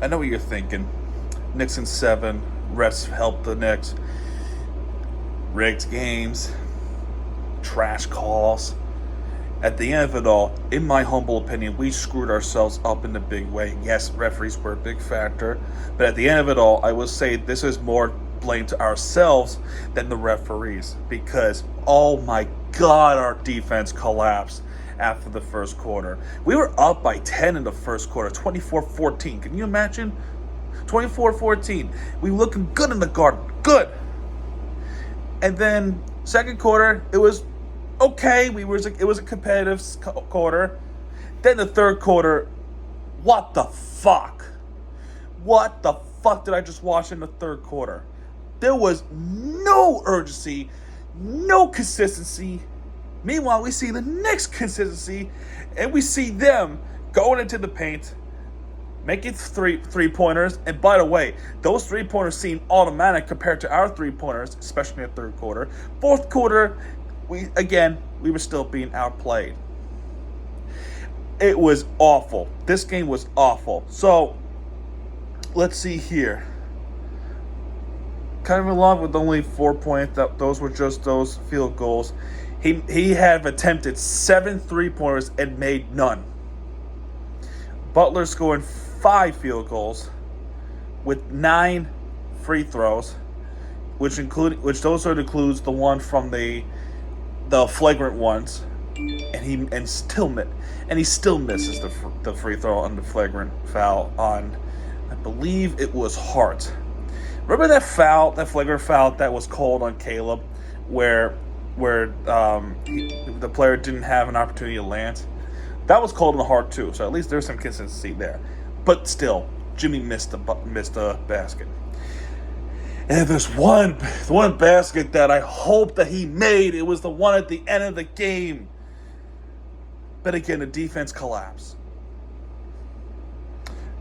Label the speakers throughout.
Speaker 1: I know what you're thinking. Knicks in 7. Refs help the Knicks. Rigged games. Trash calls. At the end of it all, in my humble opinion, we screwed ourselves up in a big way. Yes, referees were a big factor. But at the end of it all, I will say this is more blame to ourselves than the referees. Because, oh my God, our defense collapsed after the first quarter. We were up by 10 in the first quarter, 24-14. Can you imagine? 24-14. We were looking good in the Garden. Good. And then second quarter, it was okay. It was a competitive quarter. Then the third quarter, what the fuck? What the fuck did I just watch in the third quarter? There was no urgency, no consistency. Meanwhile, we see the Knicks consistency, and we see them going into the paint, making three-pointers. And by the way, those three-pointers seem automatic compared to our three-pointers, especially in the third quarter. Fourth quarter, we were still being outplayed. It was awful. This game was awful. So, let's see here. Kevin Love with only 4 points. Those were just those field goals. He had attempted 7 3-pointers and made none. Butler scoring 5 field goals with 9 free throws, which those includes the one from the flagrant ones, and he still misses the free throw on the flagrant foul on, I believe it was Hart. Remember that flagrant foul that was called on Caleb, where the player didn't have an opportunity to land? That was called on Hart too, so at least there's some consistency there. But still, Jimmy missed the basket. And there's one basket that I hope that he made. It was the one at the end of the game. But again, the defense collapsed.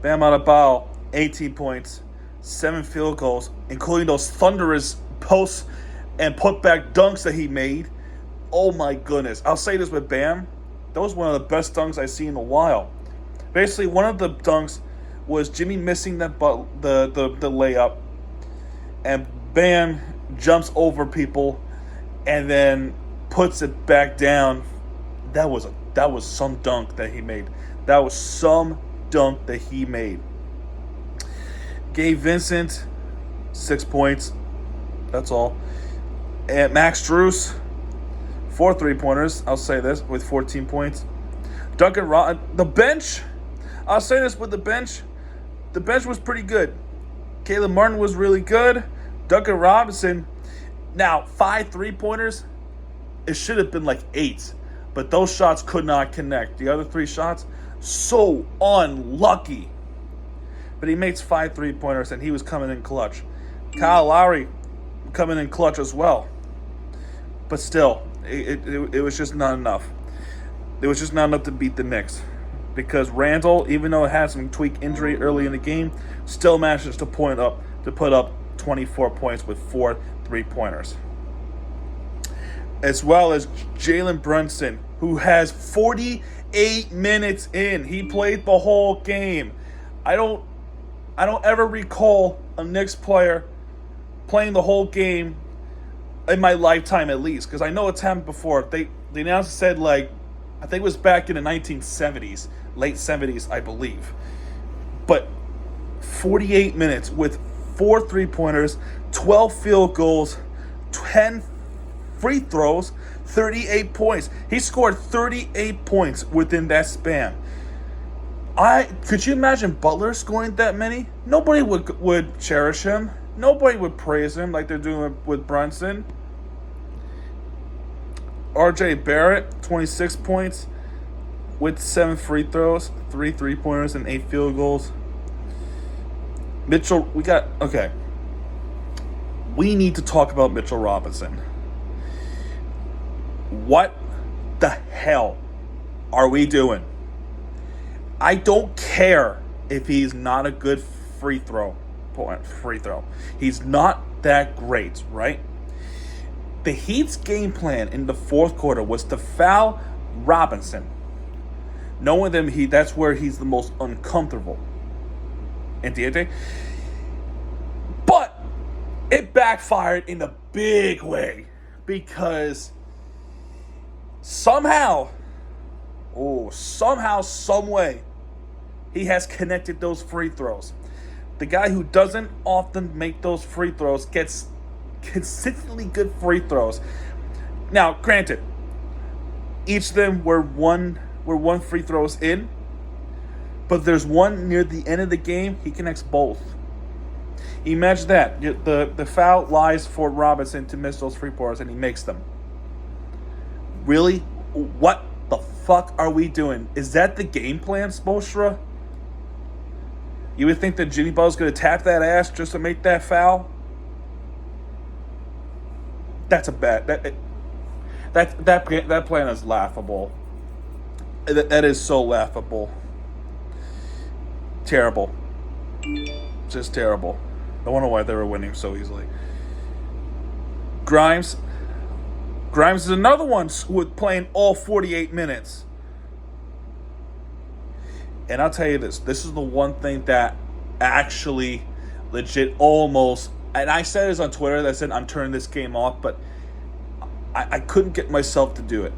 Speaker 1: Bam Adebayo, 18 points, 7 field goals, including those thunderous posts and putback dunks that he made. Oh my goodness. I'll say this with Bam. That was one of the best dunks I've seen in a while. Basically, one of the dunks was Jimmy missing the layup, and Bam jumps over people and then puts it back down. That was some dunk that he made. That was some dunk that he made. Gabe Vincent, 6 points. That's all. And Max Strus, 4 3-pointers. I'll say this, with 14 points. The bench. I'll say this with the bench. The bench was pretty good. Caleb Martin was really good. Duncan Robinson. Now, 5 3-pointers. It should have been like 8. But those shots could not connect. The other 3 shots, so unlucky. But he makes 5 3-pointers, and he was coming in clutch. Kyle Lowry coming in clutch as well. But still, it was just not enough. It was just not enough to beat the Knicks. Because Randall, even though it had some tweak injury early in the game, still manages to put up 24 points with 4 3-pointers. As well as Jalen Brunson, who has 48 minutes in. He played the whole game. I don't ever recall a Knicks player playing the whole game in my lifetime, at least, because I know it's happened before. The announcer said, like, I think it was back in the 1970s, late 70s, I believe. But 48 minutes with 4 3-pointers, 12 field goals, 10 free throws, 38 points. He scored 38 points within that span. Could you imagine Butler scoring that many? Nobody would cherish him. Nobody would praise him like they're doing with Brunson. R.J. Barrett, 26 points with 7 free throws, 3 3-pointers, and 8 field goals. Mitchell, we need to talk about Mitchell Robinson. What the hell are we doing? I don't care if he's not a good free throw. He's not that great, right? The Heat's game plan in the fourth quarter was to foul Robinson, knowing that that's where he's the most uncomfortable. and Diente. But it backfired in a big way because somehow, some way, he has connected those free throws. The guy who doesn't often make those free throws gets consistently good free throws. Now, granted, each of them were one free throws in, but there's one near the end of the game, he connects both. Imagine that. The foul lies for Robinson to miss those free throws, and he makes them. Really? What the fuck are we doing? Is that the game plan, Spoelstra? You would think that Jimmy Butler's going to tap that ass just to make that foul? That's a bad... That plan is laughable. That is so laughable. Terrible. Just terrible. I wonder why they were winning so easily. Grimes is another one with playing all 48 minutes. And I'll tell you this is the one thing that actually legit almost, and I said this on Twitter, that I said I'm turning this game off, but I couldn't get myself to do it.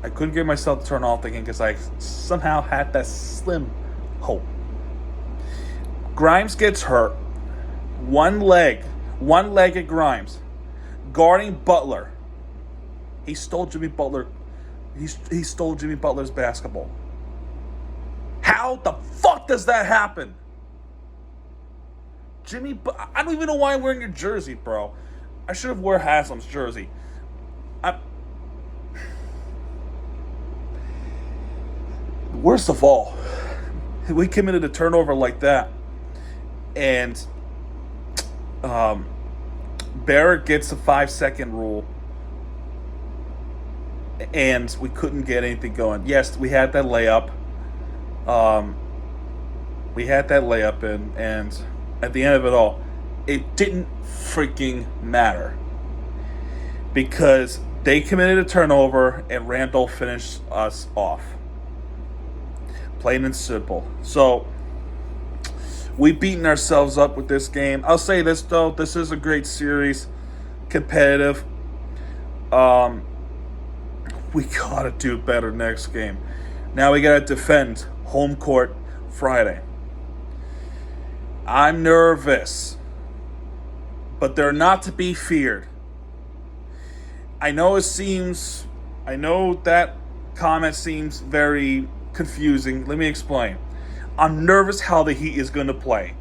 Speaker 1: I couldn't get myself to turn off thinking because I somehow had that slim hope. Grimes gets hurt. One leg at Grimes. Guarding Butler. He stole Jimmy Butler. He stole Jimmy Butler's basketball. How the fuck does that happen? I don't even know why I'm wearing your jersey, bro. I should have worn Haslam's jersey. Worst of all, we committed a turnover like that, and Barrett gets a 5-second rule, and we couldn't get anything going. Yes, we had that layup. And at the end of it all, it didn't freaking matter because they committed a turnover and Randall finished us off. Plain and simple. So we've beaten ourselves up with this game. I'll say this though, this is a great series, competitive. We gotta do better next game. Now we gotta defend home court Friday. I'm nervous, but they're not to be feared. I know that comment seems very confusing. Let me explain. I'm nervous how the Heat is going to play.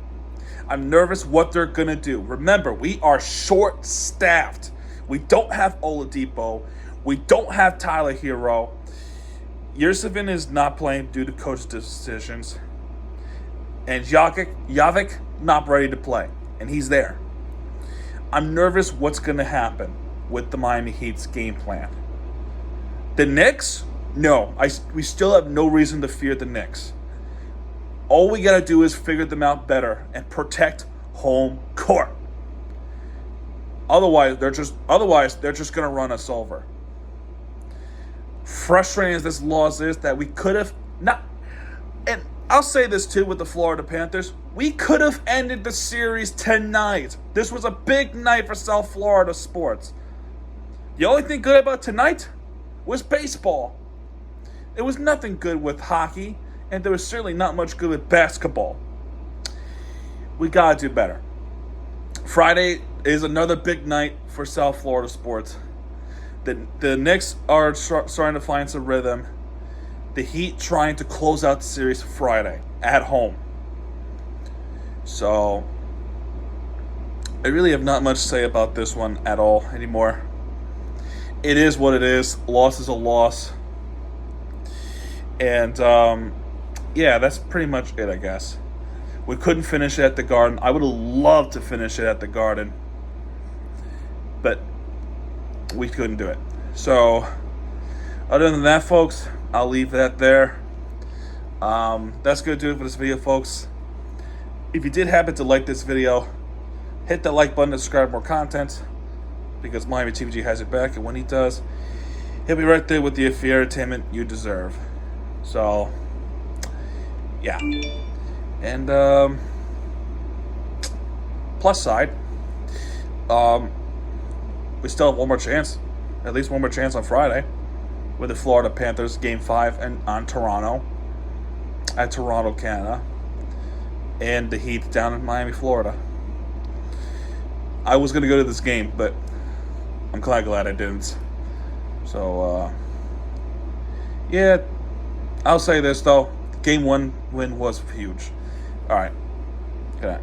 Speaker 1: I'm nervous what they're going to do. Remember, we are short-staffed. We don't have Oladipo. We don't have Tyler Hero. Yurtseven is not playing due to coach decisions. And Javik not ready to play. And he's there. I'm nervous what's going to happen with the Miami Heat's game plan. The Knicks? No. We still have no reason to fear the Knicks. All we got to do is figure them out better and protect home court. Otherwise, they're just going to run us over. Frustrating as this loss is, that we could have not, and I'll say this too with the Florida Panthers, we could have ended the series tonight. This was a big night for South Florida sports. The only thing good about tonight was baseball. There was nothing good with hockey, and there was certainly not much good with basketball. We gotta do better. Friday is another big night for South Florida sports. The Knicks are starting to find some rhythm. The Heat trying to close out the series Friday at home. So, I really have not much to say about this one at all anymore. It is what it is. Loss is a loss. And, yeah, that's pretty much it, I guess. We couldn't finish it at the Garden. I would have loved to finish it at the Garden. But we couldn't do it. So, other than that, folks, I'll leave that there. That's going to do it for this video, folks. If you did happen to like this video, hit that like button to subscribe for more content, because Miami TVG has it back, and when he does, he'll be right there with the entertainment you deserve. So, yeah. And, plus side, we still have one more chance, at least one more chance on Friday, with the Florida Panthers Game 5 and on Toronto, at Toronto, Canada, and the Heat down in Miami, Florida. I was going to go to this game, but I'm kind of glad I didn't. So, yeah, I'll say this, though. Game 1 win was huge. All right. Good night.